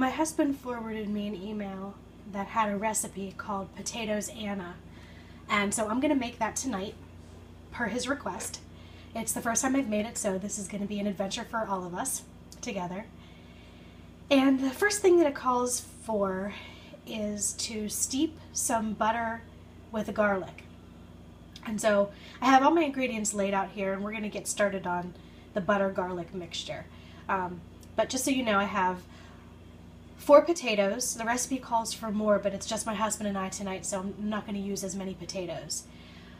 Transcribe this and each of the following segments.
My husband forwarded me an email that had a recipe called Potatoes Anna, and so I'm going to make that tonight per his request. It's the first time I've made it, so this is going to be an adventure for all of us together. And the first thing that it calls for is to steep some butter with garlic. And so I have all my ingredients laid out here, and we're going to get started on the butter garlic mixture. But just so you know, I have 4 potatoes. The recipe calls for more, but it's just my husband and I tonight, so I'm not going to use as many potatoes.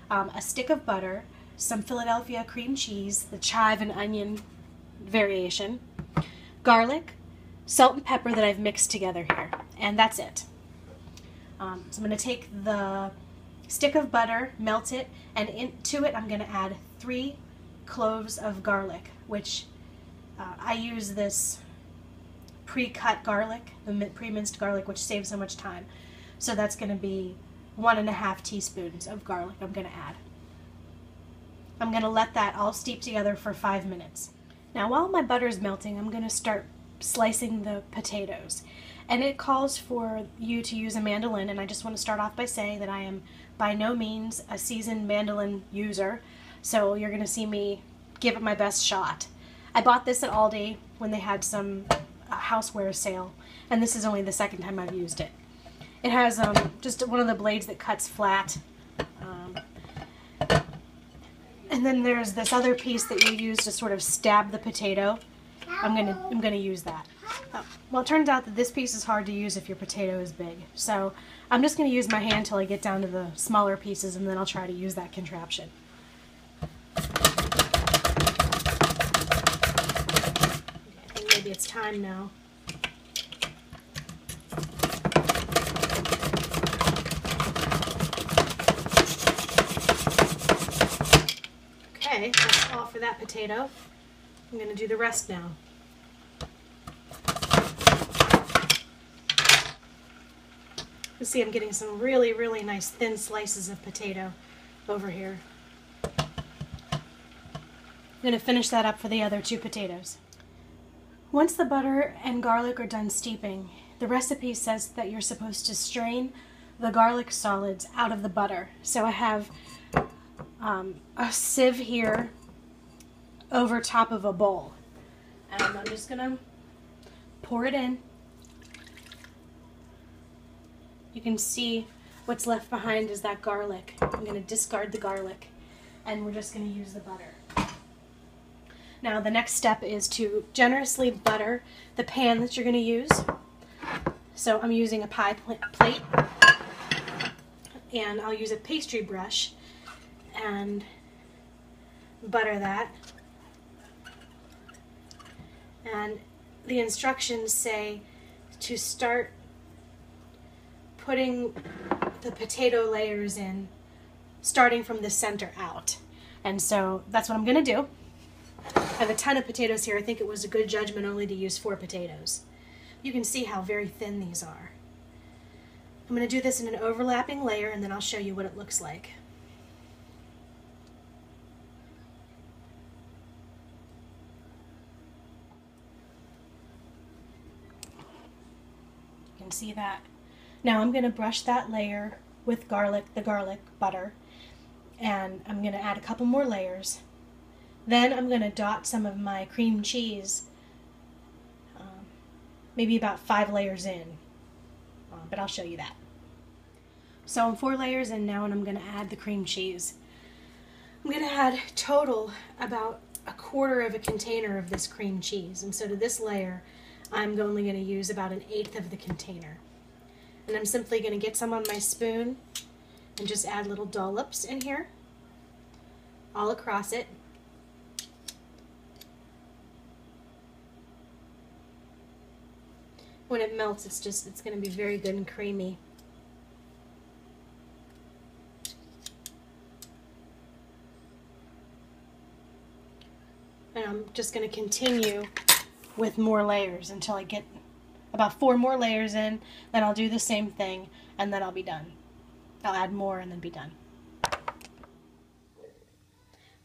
A stick of butter, some Philadelphia cream cheese, the chive and onion variation, garlic, salt and pepper that I've mixed together here, and that's it. So I'm going to take the stick of butter, melt it, and into it I'm going to add 3 cloves of garlic, which I use this pre-cut garlic, the pre-minced garlic, which saves so much time. So that's going to be 1½ teaspoons of garlic I'm going to add. I'm going to let that all steep together for 5 minutes. Now while my butter is melting, I'm going to start slicing the potatoes. And it calls for you to use a mandolin, and I just want to start off by saying that I am by no means a seasoned mandolin user, so you're going to see me give it my best shot. I bought this at Aldi when they had some houseware sale, and this is only the second time I've used it. It has just one of the blades that cuts flat, and then there's this other piece that you use to sort of stab the potato. I'm gonna use that. Well, it turns out that this piece is hard to use if your potato is big, so I'm just going to use my hand until I get down to the smaller pieces, and then I'll try to use that contraption. I think maybe it's time now. Okay, that's all for that potato. I'm going to do the rest now. You see I'm getting some really, really nice thin slices of potato over here. I'm going to finish that up for the other 2 potatoes. Once the butter and garlic are done steeping, the recipe says that you're supposed to strain the garlic solids out of the butter. So I have a sieve here over top of a bowl, and I'm just going to pour it in. You can see what's left behind is that garlic. I'm going to discard the garlic, and we're just going to use the butter. Now the next step is to generously butter the pan that you're going to use. So I'm using a pie plate, and I'll use a pastry brush and butter that. And the instructions say to start putting the potato layers in, starting from the center out. And so that's what I'm going to do. I have a ton of potatoes here. I think it was a good judgment only to use 4 potatoes. You can see how very thin these are. I'm going to do this in an overlapping layer, and then I'll show you what it looks like. You can see that. Now I'm going to brush that layer with garlic, the garlic butter, and I'm going to add a couple more layers. Then I'm going to dot some of my cream cheese, maybe about 5 layers in, but I'll show you that. So I'm 4 layers in now, and I'm going to add the cream cheese. I'm going to add total about 1/4 of a container of this cream cheese, and so to this layer I'm only going to use about 1/8 of the container. And I'm simply going to get some on my spoon and just add little dollops in here, all across it. When it melts, it's going to be very good and creamy. And I'm just going to continue with more layers until I get about 4 more layers in, then I'll do the same thing, and then I'll be done. I'll add more and then be done.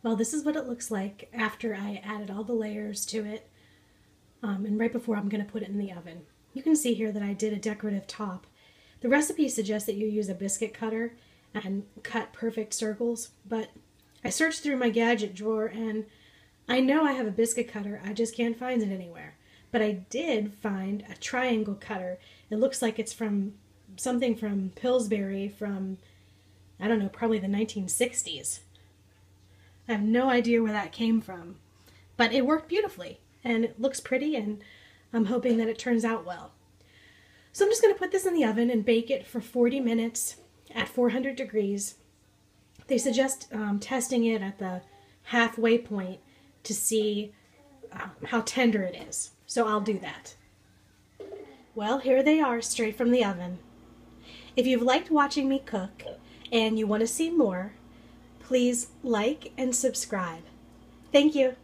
Well, this is what it looks like after I added all the layers to it, and right before I'm going to put it in the oven. You can see here that I did a decorative top. The recipe suggests that you use a biscuit cutter and cut perfect circles, but I searched through my gadget drawer and I know I have a biscuit cutter, I just can't find it anywhere. But I did find a triangle cutter. It looks like it's from something from Pillsbury from, I don't know, probably the 1960s. I have no idea where that came from, but it worked beautifully and it looks pretty, and I'm hoping that it turns out well. So I'm just going to put this in the oven and bake it for 40 minutes at 400 degrees. They suggest testing it at the halfway point to see how tender it is. So I'll do that. Well, here they are straight from the oven. If you've liked watching me cook and you want to see more, please like and subscribe. Thank you.